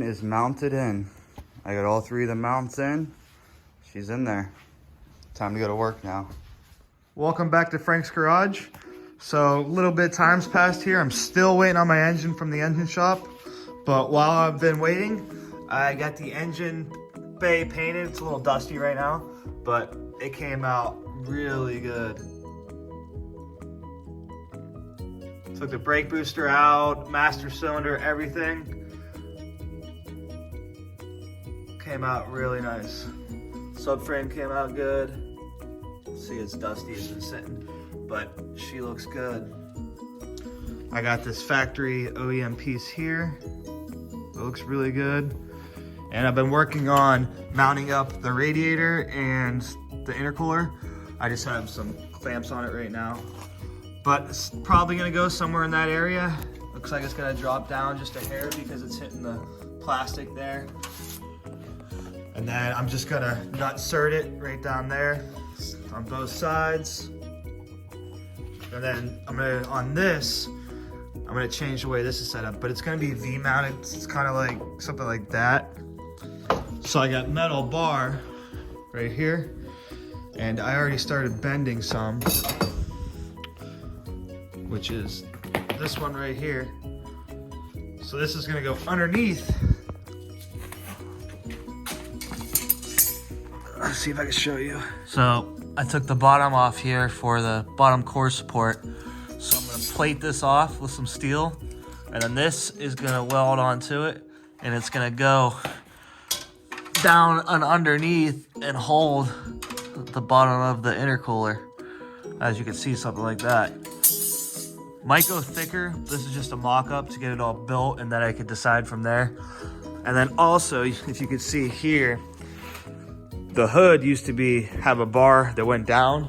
is mounted in. I got all three of the mounts in. She's in there. Time to go to work now. Welcome back to Frank's Garage. So a little bit of time's passed here. I'm still waiting on my engine from the engine shop. But while I've been waiting, I got the engine bay painted. It's a little dusty right now, but it came out really good. Took the brake booster out, master cylinder, everything. Came out really nice. Subframe came out good. See, it's dusty, it's been sitting, but she looks good. I got this factory OEM piece here. It looks really good. And I've been working on mounting up the radiator and the intercooler. I just have some clamps on it right now. But it's probably gonna go somewhere in that area. Looks like it's gonna drop down just a hair because it's hitting the plastic there. And then I'm just gonna nut insert it right down there on both sides. And then on this, I'm gonna change the way this is set up, but it's gonna be V-mounted. It's kind of like something like that. So I got metal bar right here, and I already started bending some, which is this one right here. So this is gonna go underneath. Let's see if I can show you. So I took the bottom off here for the bottom core support. So I'm gonna plate this off with some steel, and then this is gonna weld onto it, and it's gonna go down and underneath and hold the bottom of the intercooler. As you can see, something like that. Might go thicker. This is just a mock-up to get it all built, and then I could decide from there. And then also, if you can see here, the hood used to have a bar that went down.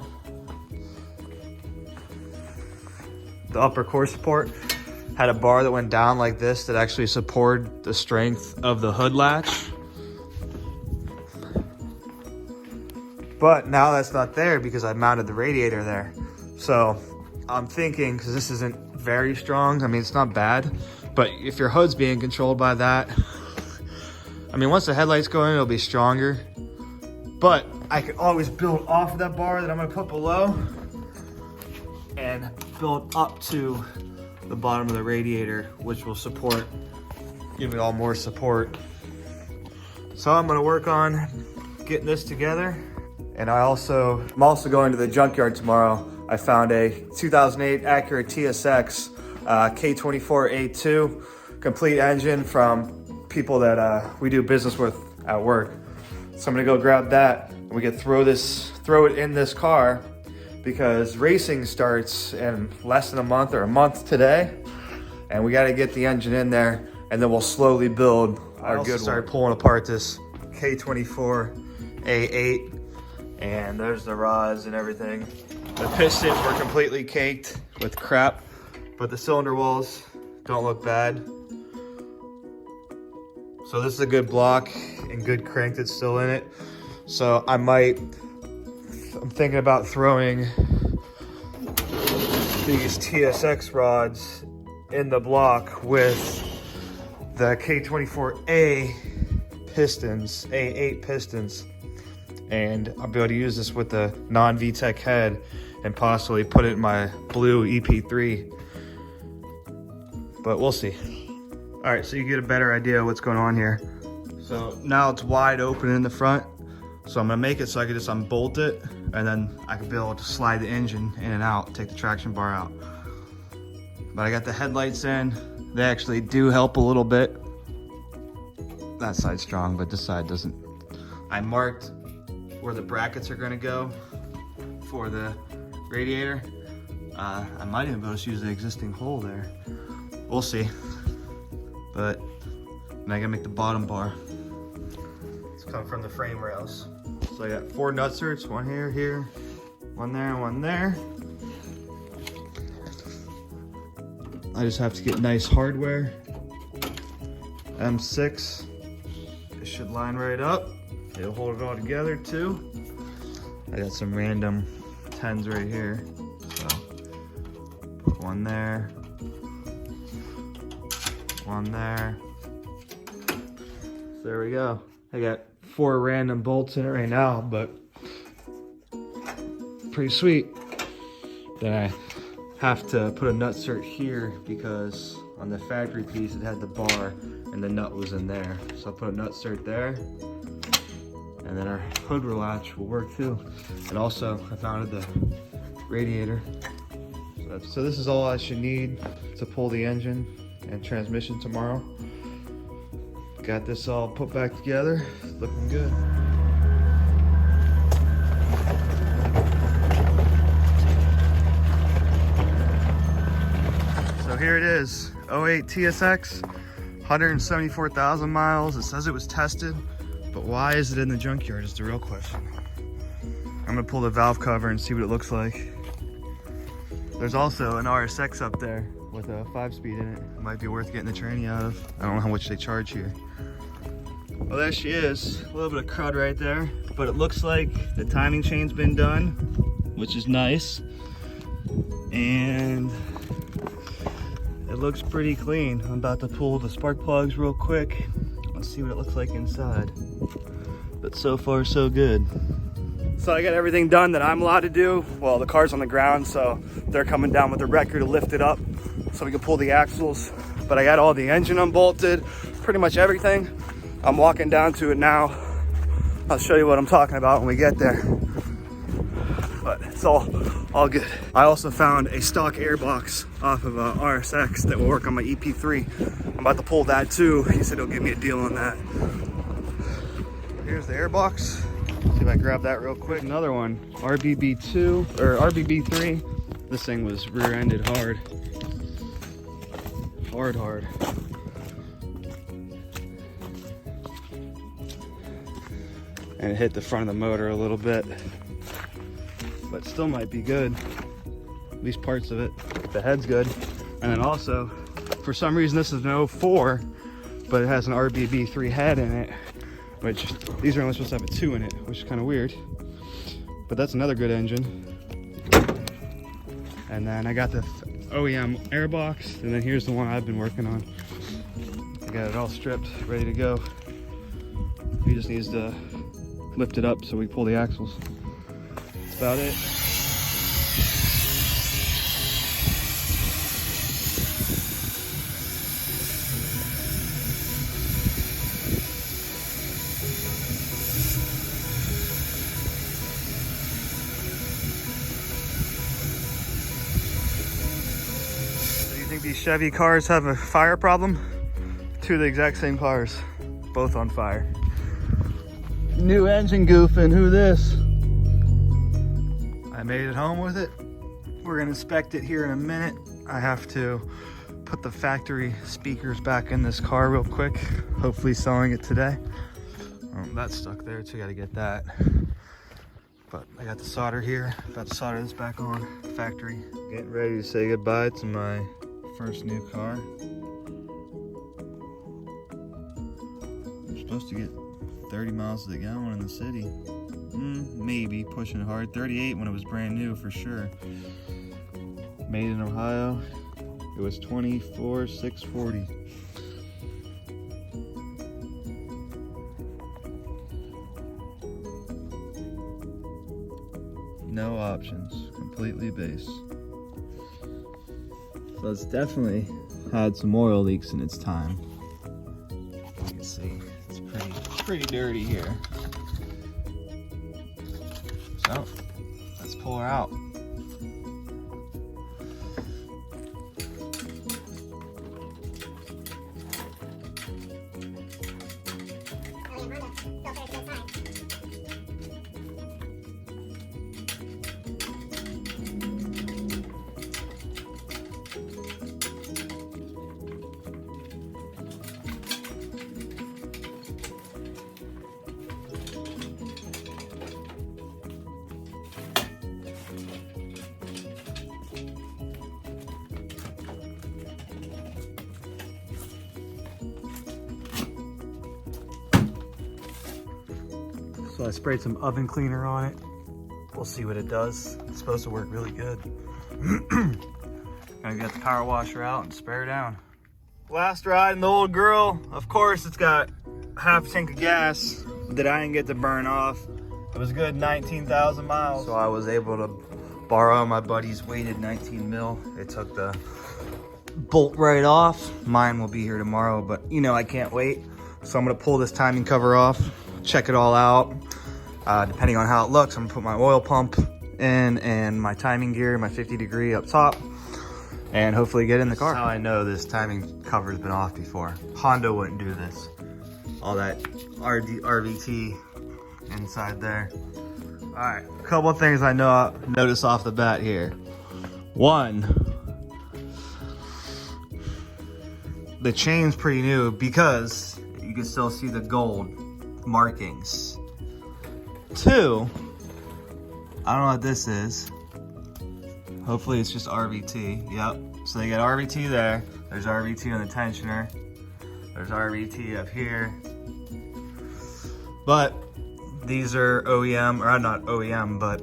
The upper core support had a bar that went down like this that actually supported the strength of the hood latch. But now that's not there because I mounted the radiator there. So I'm thinking, because this isn't very strong, I mean, it's not bad, but if your hood's being controlled by that, I mean, once the headlights go in, it'll be stronger. But I could always build off of that bar that I'm gonna put below and build up to the bottom of the radiator, which will give it all more support. So I'm gonna work on getting this together. And I'm also going to the junkyard tomorrow. I found a 2008 Acura TSX K24A2 complete engine from people that we do business with at work. So I'm gonna go grab that, and we can throw it in this car because racing starts in less than a month or a month today, and we got to get the engine in there, and then we'll slowly build our good one. I started pulling apart this K24A8, and there's the rods and everything. The pistons were completely caked with crap, but the cylinder walls don't look bad. So this is a good block and good crank that's still in it. So I'm thinking about throwing these TSX rods in the block with the K24A pistons, A8 pistons. And I'll be able to use this with the non-VTEC head and possibly put it in my blue EP3. But we'll see. All right, so you get a better idea of what's going on here. So now it's wide open in the front. So I'm gonna make it so I can just unbolt it, and then I can be able to slide the engine in and out, take the traction bar out. But I got the headlights in. They actually do help a little bit. That side's strong, but this side doesn't. I marked where the brackets are gonna go for the radiator. I might even be able to use the existing hole there. We'll see. But then I gotta make the bottom bar. It's coming from the frame rails. So I got 4 nutserts, one here, one there, and one there. I just have to get nice hardware. M6. It should line right up. It'll hold it all together too. I got some random 10s right here. So put one there, one there, So there we go. I got 4 random bolts in it right now, but pretty sweet. Then I have to put a nutsert here because on the factory piece it had the bar and the nut was in there. So I'll put a nutsert there, and then our hood latch will work too. And also I found the radiator. So this is all I should need to pull the engine and transmission tomorrow. Got this all put back together, looking good. So here it is, 08 TSX, 174,000 miles. It says it was tested, but why is it in the junkyard is the real question. I'm gonna pull the valve cover and see what it looks like. There's also an RSX up there with a 5-speed in it. It might be worth getting the tranny out of. I don't know how much they charge here. Well, there she is. A little bit of crud right there, but it looks like the timing chain's been done, which is nice. And it looks pretty clean. I'm about to pull the spark plugs real quick. Let's see what it looks like inside. But so far, so good. So I got everything done that I'm allowed to do. Well, the car's on the ground, so they're coming down with a wrecker to lift it up so we can pull the axles. But I got all the engine unbolted, pretty much everything. I'm walking down to it now. I'll show you what I'm talking about when we get there. But it's all good. I also found a stock airbox off of a RSX that will work on my EP3. I'm about to pull that too. He said he'll give me a deal on that. Here's the airbox. See if I grab that real quick. Another one, RBB2 or RBB3. This thing was rear-ended hard. Hard. And it hit the front of the motor a little bit, but still might be good. At least parts of it. The head's good. And then also, for some reason, this is an 04, but it has an RBB3 head in it, which these are only supposed to have a 2 in it, which is kind of weird. But that's another good engine. And then I got the OEM airbox, and then here's the one I've been working on. I got it all stripped, ready to go. He just needs to lift it up so we pull the axles. That's about it. These Chevy cars have a fire problem. 2 of the exact same cars, both on fire. New engine goofing, who this? I made it home with it. We're gonna inspect it here in a minute. I have to put the factory speakers back in this car real quick. Hopefully selling it today. That's stuck there too, gotta get that. But I got the solder here. About to solder this back on factory. Getting ready to say goodbye to my first new car. We're supposed to get 30 miles to the gallon in the city. Maybe pushing hard. 38 when it was brand new for sure. Made in Ohio. It was 24,640. No options. Completely base. So it's definitely had some oil leaks in its time. You can see it's pretty dirty here. So let's pull her out. So I sprayed some oven cleaner on it. We'll see what it does. It's supposed to work really good. Gonna get the power washer out and spray her down. Last ride in the old girl. Of course, it's got half tank of gas that I didn't get to burn off. It was good 19,000 miles. So I was able to borrow my buddy's weighted 19 mil. It took the bolt right off. Mine will be here tomorrow, but you know, I can't wait. So I'm gonna pull this timing cover off, check it all out. Depending on how it looks, I'm gonna put my oil pump in and my timing gear, my 50 degree up top, and hopefully get in the car. That's how I know this timing cover's been off before. Honda wouldn't do this. All that RVT inside there. All right, a couple of things I notice off the bat here. One, the chain's pretty new because you can still see the gold markings. Two, I don't know what this is. Hopefully it's just RVT. Yep. So they got RVT there. There's RVT on the tensioner. There's RVT up here. But these are OEM, or not OEM, but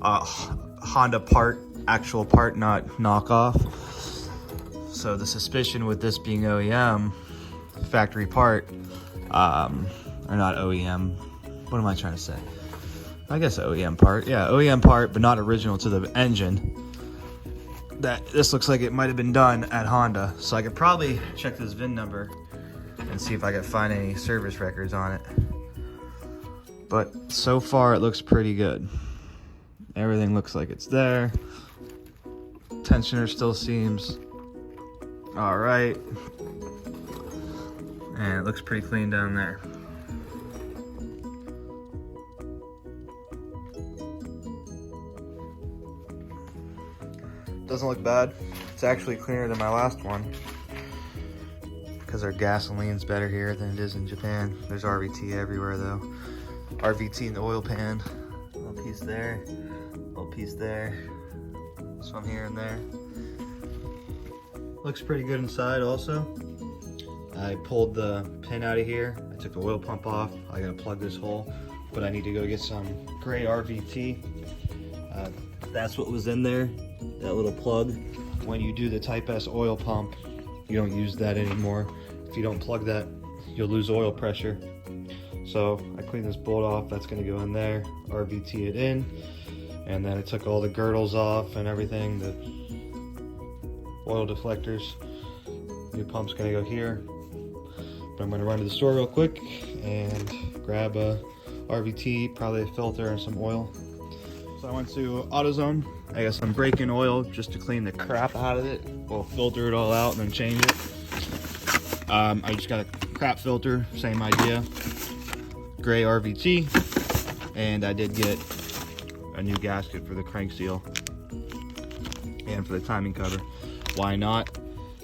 Honda part, actual part, not knockoff. So the suspicion with this being OEM, factory part, or not OEM, what am I trying to say? I guess OEM part, yeah, OEM part, but not original to the engine. That this looks like it might have been done at Honda, so I could probably check this VIN number and see if I could find any service records on it. But so far it looks pretty good. Everything looks like it's there. Tensioner still seems all right, and it looks pretty clean down there. Doesn't look bad. It's actually cleaner than my last one because our gasoline's better here than it is in Japan. There's RVT everywhere though. RVT in the oil pan. A little piece there, a little piece there, some here and there. Looks pretty good inside also. I pulled the pin out of here. I took the oil pump off. I gotta plug this hole, but I need to go get some gray RVT. That's what was in there, that little plug. When you do the Type S oil pump, you don't use that anymore. If you don't plug that, you'll lose oil pressure. So I cleaned this bolt off, that's gonna go in there, RVT it in, and then I took all the girdles off and everything, the oil deflectors. New pump's gonna go here. But I'm gonna run to the store real quick and grab a RVT, probably a filter and some oil. So I went to AutoZone. I got some break-in oil just to clean the crap out of it. We'll filter it all out and then change it. I just got a crap filter, same idea. Gray RVT, and I did get a new gasket for the crank seal and for the timing cover. Why not?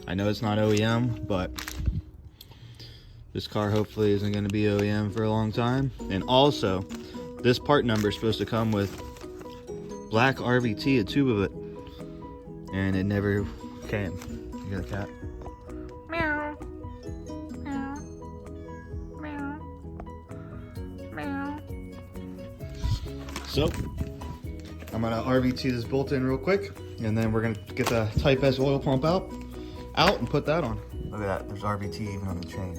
I know it's not OEM, but this car hopefully isn't going to be OEM for a long time. And also, this part number is supposed to come with black RVT, a tube of it, and it never came. You got a cat? Meow. Meow. Meow. Meow. So, I'm gonna RVT this bolt in real quick, and then we're gonna get the Type S oil pump out and put that on. Look at that, there's RVT even on the chain.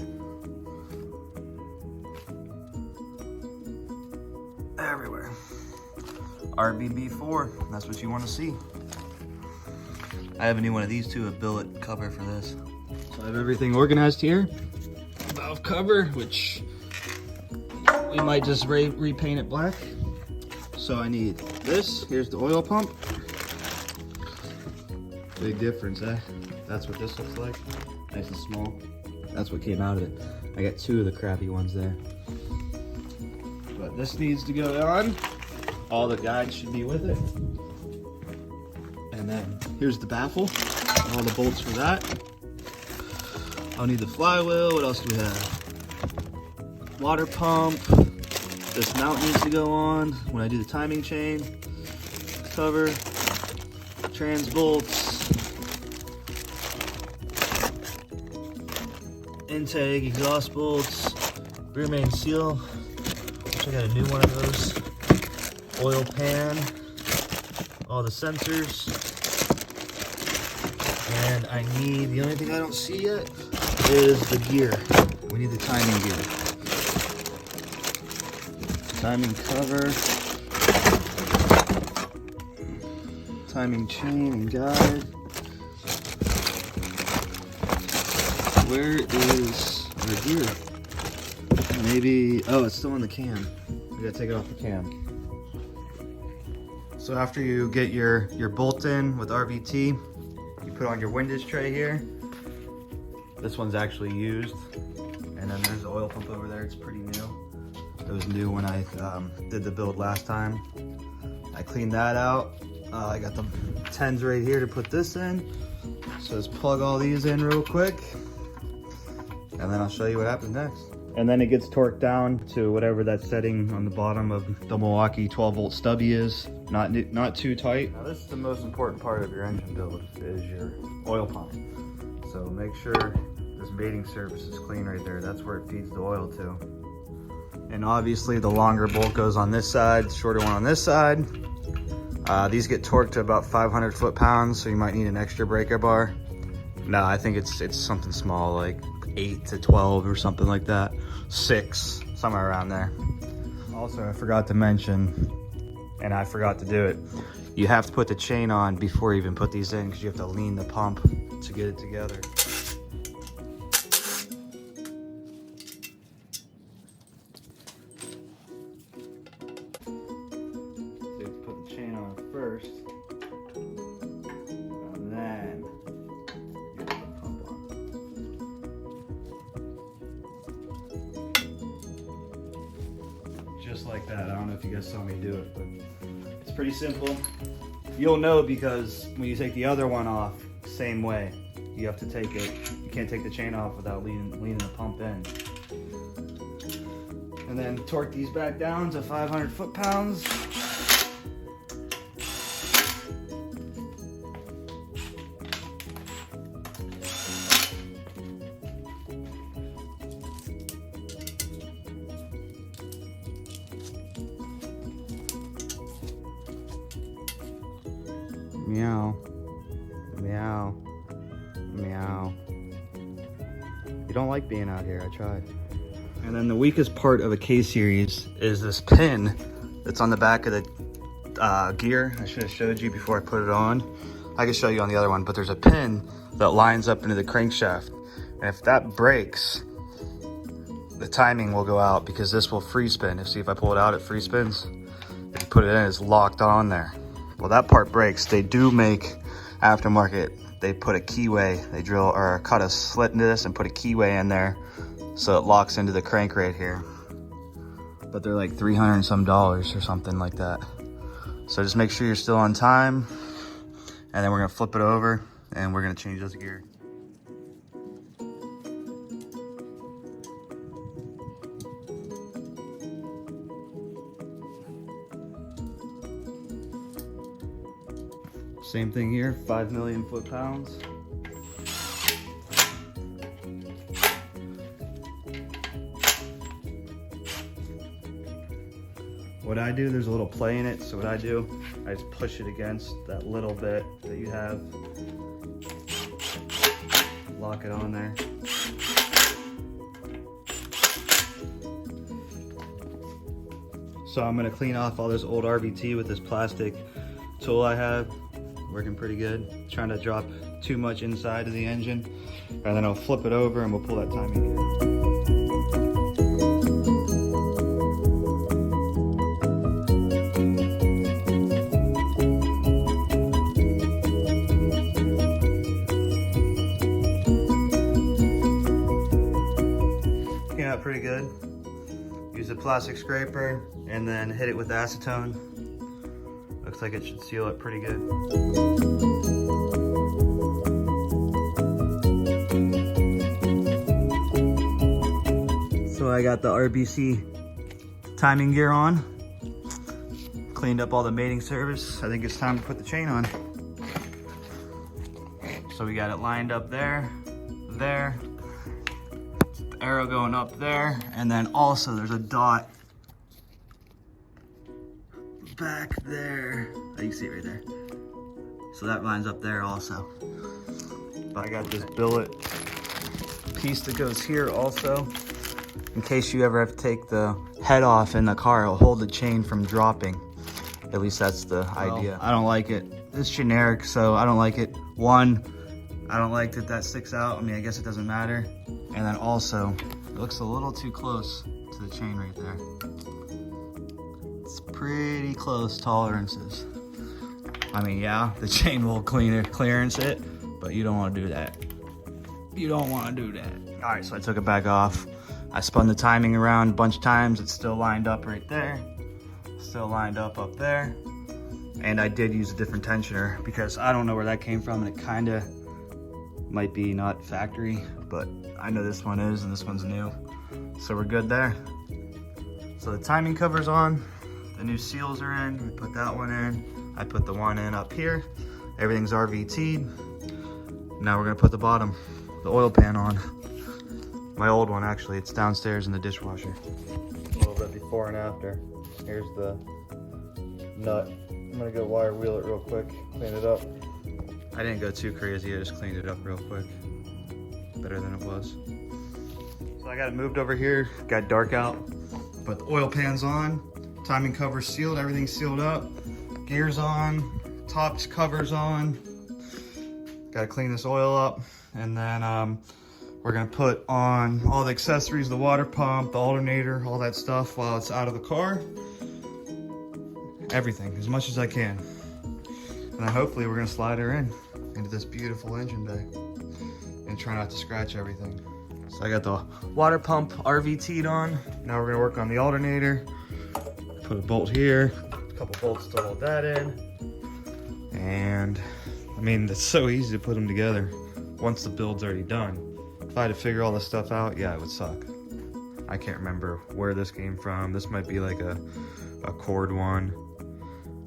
Everywhere. RBB4, that's what you want to see. I have a new one of these too, a billet cover for this. So I have everything organized here. Valve cover, which we might just repaint it black. So I need this, here's the oil pump. Big difference, eh? That's what this looks like, nice and small. That's what came out of it. I got two of the crappy ones there. But this needs to go on. All the guides should be with it. And then here's the baffle, all the bolts for that. I'll need the flywheel. What else do we have? Water pump. This mount needs to go on when I do the timing chain. Cover. Trans bolts. Intake, exhaust bolts. Rear main seal. I got a new one of those. Oil pan, all the sensors, and I need, the only thing I don't see yet is the gear. we need the timing gear. Timing cover. Timing chain and guide. Where is our gear? Maybe, oh, it's still in the cam. We gotta take it off the cam. So after you get your bolt in with RVT, you put on your windage tray here. This one's actually used. And then there's the oil pump over there, it's pretty new. It was new when I did the build last time. I cleaned that out. I got the 10s right here to put this in. So let's plug all these in real quick. And then I'll show you what happens next. And then it gets torqued down to whatever that setting on the bottom of the Milwaukee 12 volt stubby is. Not too tight. Now this is the most important part of your engine build, is your oil pump. So make sure this mating surface is clean right there. That's where it feeds the oil to. And obviously the longer bolt goes on this side, the shorter one on this side. These get torqued to about 500 foot-pounds, so you might need an extra breaker bar. No, I think it's something small, like 8 to 12 or something like that. 6, somewhere around there. Also, I forgot to mention, and I forgot to do it, you have to put the chain on before you even put these in, because you have to lean the pump to get it together. So you have to put the chain on first, and then you put the pump on. Just like that. I don't know if you guys saw me do it, but it's pretty simple. You'll know because when you take the other one off, same way. You have to take it, you can't take the chain off without leaning the pump in. And then torque these back down to 500 foot-pounds. Meow, meow, meow. You don't like being out here, I tried. And then the weakest part of a K-series is this pin that's on the back of the gear. I should have showed you before I put it on. I can show you on the other one, but there's a pin that lines up into the crankshaft. And if that breaks, the timing will go out because this will free spin. See, if I pull it out, it free spins. If you put it in, it's locked on there. Well, that part breaks. They do make aftermarket. They put a keyway. They drill or cut a slit into this and put a keyway in there, so it locks into the crank right here. But they're like $300 and some or something like that. So just make sure you're still on time, and then we're gonna flip it over and we're gonna change this gear. Same thing here, 5 million foot-pounds. What I do, there's a little play in it, so what I do, I just push it against that little bit that you have. Lock it on there. So I'm gonna clean off all this old RVT with this plastic tool I have. Working pretty good. Trying to drop too much inside of the engine. And then I'll flip it over and we'll pull that timing gear. Came out pretty good. Use a plastic scraper and then hit it with acetone. Looks like it should seal it pretty good. So I got the RBC timing gear on. Cleaned up all the mating surface. I think it's time to put the chain on. So we got it lined up there, there. The arrow going up there, and then also there's a dot back there. Oh, you can see it right there. So that lines up there also. But I got this billet piece that goes here also. in case you ever have to take the head off in the car, it'll hold the chain from dropping. At least that's the idea. I don't like it. It's generic, so I don't like it. One, I don't like that sticks out. I mean, I guess it doesn't matter. And then also, it looks a little too close to the chain right there. It's pretty close tolerances. I mean, yeah, the chain will clearance it, but you don't want to do that. You don't want to do that. All right, so I took it back off. I spun the timing around a bunch of times. It's still lined up right there. Still lined up there. And I did use a different tensioner because I don't know where that came from, and it kind of might be not factory, but I know this one is and this one's new. So we're good there. So the timing cover's on. The new seals are in. We put that one in. I put the one in up here. Everything's RVT'd. Now we're gonna put the oil pan on. My old one, actually, it's downstairs in the dishwasher. A little bit before and after. Here's the nut. I'm gonna go wire wheel it real quick, clean it up. I didn't go too crazy, I just cleaned it up real quick. Better than it was. So I got it moved over here, got dark out, but the oil pan's on, timing cover's sealed, everything's sealed up, gears on, tops cover's on. Gotta clean this oil up, and then we're gonna put on all the accessories, the water pump, the alternator, all that stuff while it's out of the car. Everything, as much as I can. And then hopefully we're gonna slide her into this beautiful engine bay and try not to scratch everything. So I got the water pump RVT'd on. Now we're gonna work on the alternator. Put a bolt here, a couple bolts to hold that in. And I mean, it's so easy to put them together once the build's already done. If I had to figure all this stuff out, yeah, it would suck. I can't remember where this came from. This might be like a cord one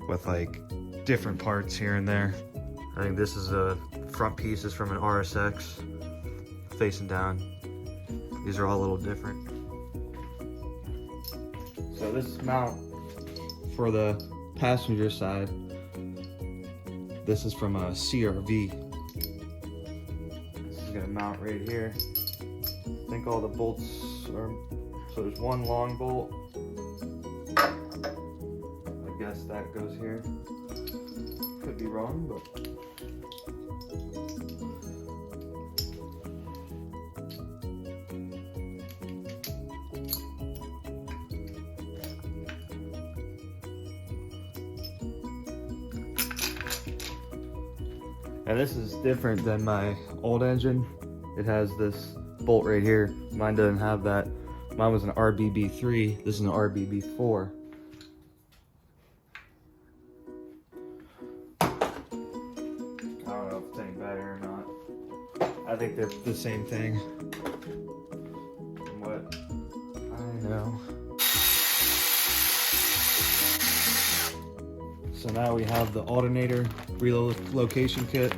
with like different parts here and there. I think this is a front piece is from an RSX facing down. These are all a little different. So this mount for the passenger side, this is from a CRV. This is gonna mount right here. I think all the bolts are, so there's one long bolt. I guess that goes here. Could be wrong, but. And this is different than my old engine. It has this bolt right here. Mine doesn't have that. Mine was an RBB3. This is an RBB4. I don't know if it's any better or not. I think they're the same thing. From what I know. So now we have the alternator relocation kit,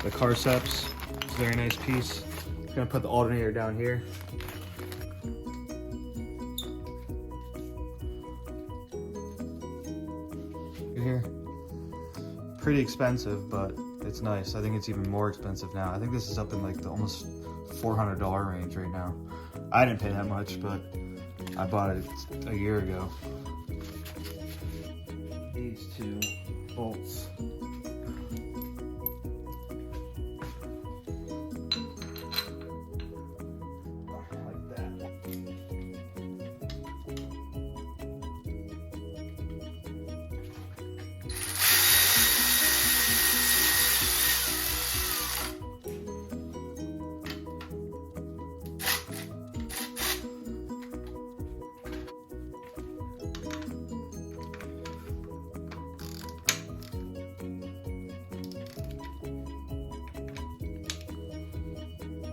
the Carceps. It's a very nice piece. I'm gonna put the alternator down here. Here. Pretty expensive, but it's nice. I think it's even more expensive now. I think this is up in like the almost $400 range right now. I didn't pay that much, but I bought it a year ago. These two bolts. Like that.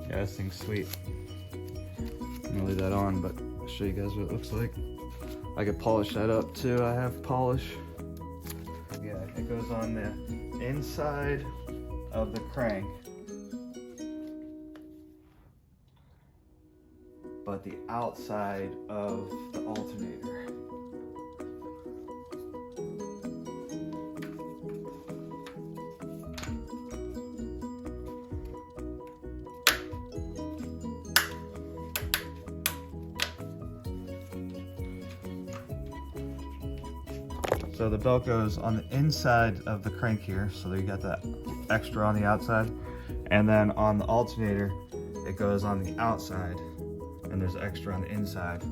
Yeah, this thing's sweet. I'm gonna leave that on, but I'll show you guys what it looks like. I could polish that up too. I have polish. Yeah, it goes on the inside of the crank, but the outside of the alternator. So the belt goes on the inside of the crank here, so you got that extra on the outside. And then on the alternator, it goes on the outside, and there's extra on the inside.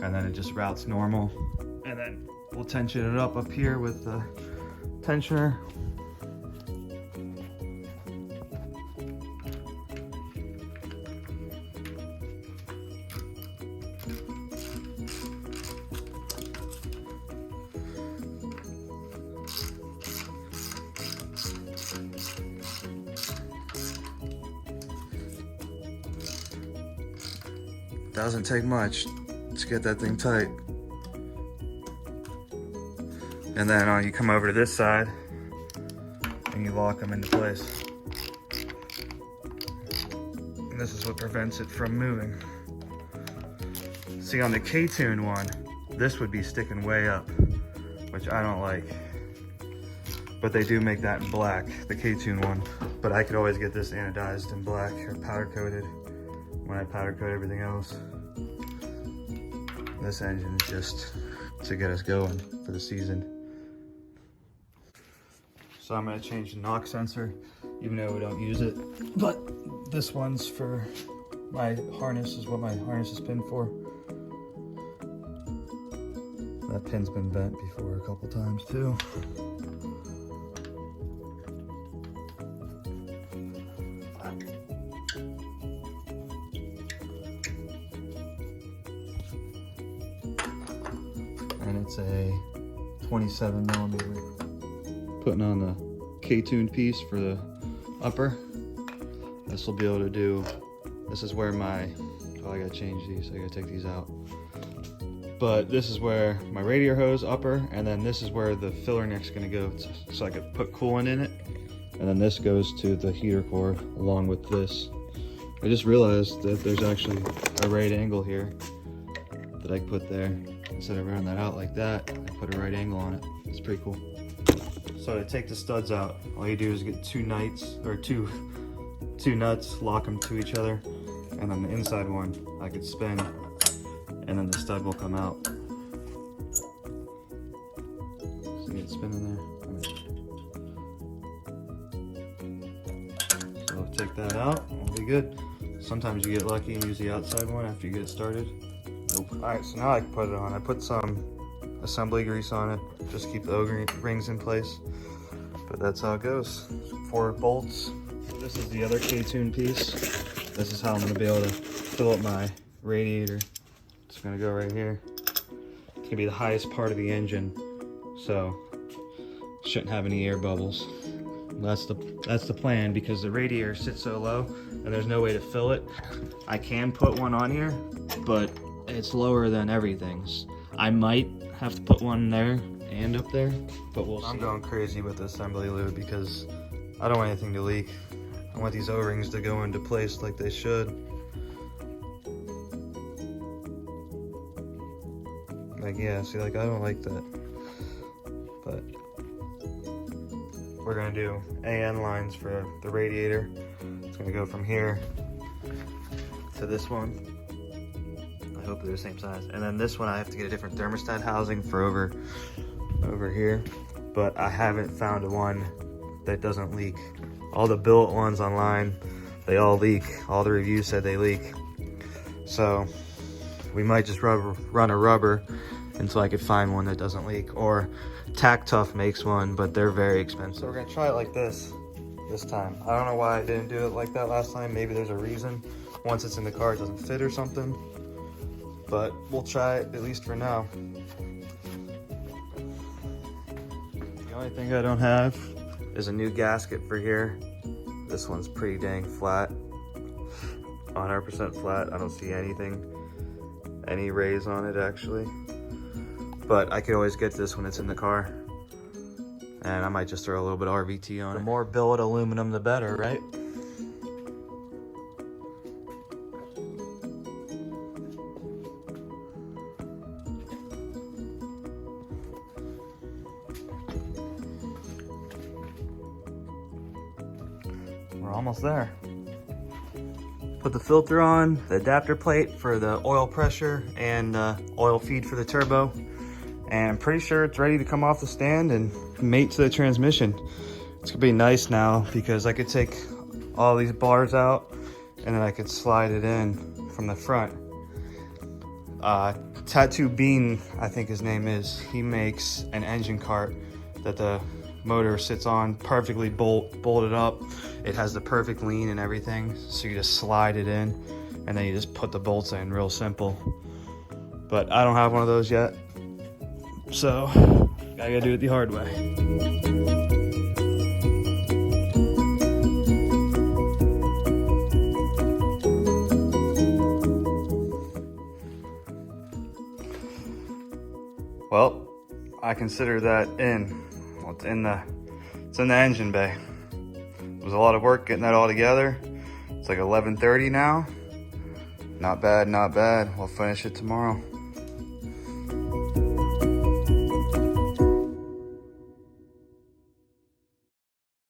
And then it just routes normal. And then we'll tension it up here with the tensioner. Doesn't take much to get that thing tight. And then you come over to this side and you lock them into place. And this is what prevents it from moving. See, on the K-Tune one, this would be sticking way up, which I don't like. But they do make that in black, the K-Tune one. But I could always get this anodized in black or powder coated when I powder coat everything else. This engine is just to get us going for the season. So I'm gonna change the knock sensor, even though we don't use it. But this one's for my harness, is what my harness is pinned for. That pin's been bent before a couple times too. And it's a 27 millimeter. Putting on the K-Tune piece for the upper. This will be able to do, this is where my, oh, I gotta change these, I gotta take these out. But this is where my radiator hose upper, and then this is where the filler neck's gonna go, so I could put coolant in it. And then this goes to the heater cord along with this. I just realized that there's actually a right angle here that I can put there. Instead of rounding that out like that, I put a right angle on it. It's pretty cool. So to take the studs out, all you do is get two nuts, lock them to each other, and on the inside one, I could spin, and then the stud will come out. See it spinning there? So take that out, we'll be good. Sometimes you get lucky and use the outside one after you get it started. Nope. Alright, so now I can put it on. I put some assembly grease on it, just keep the O-rings in place. But that's how it goes. 4 bolts. So this is the other K-Tune piece. This is how I'm going to be able to fill up my radiator. It's going to go right here. It's going to be the highest part of the engine, so shouldn't have any air bubbles. That's the plan, because the radiator sits so low and there's no way to fill it. I can put one on here, but it's lower than everything's. I might have to put one there and up there, but we'll see. I'm going crazy with the assembly lube because I don't want anything to leak. I want these O-rings to go into place like they should. Like, yeah, see, like, I don't like that. But we're gonna do AN lines for the radiator. It's gonna go from here to this one. I hope they're the same size. And then this one I have to get a different thermostat housing for over here. But I haven't found one that doesn't leak. All the billet ones online, they all leak. All the reviews said they leak. So we might just run a rubber until I could find one that doesn't leak. Or Tack Tough makes one, but they're very expensive. So we're gonna try it like this time. I don't know why I didn't do it like that last time. Maybe there's a reason. Once it's in the car, it doesn't fit or something. But we'll try it, at least for now. The only thing I don't have is a new gasket for here. This one's pretty dang flat. 100% flat. I don't see any rays on it actually. But I could always get this when it's in the car. And I might just throw a little bit of RVT on it. The more billet aluminum, the better, right? We're almost there. Put the filter on, the adapter plate for the oil pressure and oil feed for the turbo. And I'm pretty sure it's ready to come off the stand and mate to the transmission. It's gonna be nice now because I could take all these bars out and then I could slide it in from the front. Tattoo Bean, I think his name is, he makes an engine cart that the motor sits on, perfectly bolted up. It has the perfect lean and everything, so you just slide it in and then you just put the bolts in, real simple. But I don't have one of those yet, so I gotta do it the hard way. Well, I consider that in. Well, it's in the engine bay. It was a lot of work getting that all together. It's like 11:30 now. Not bad, not bad. We'll finish it tomorrow.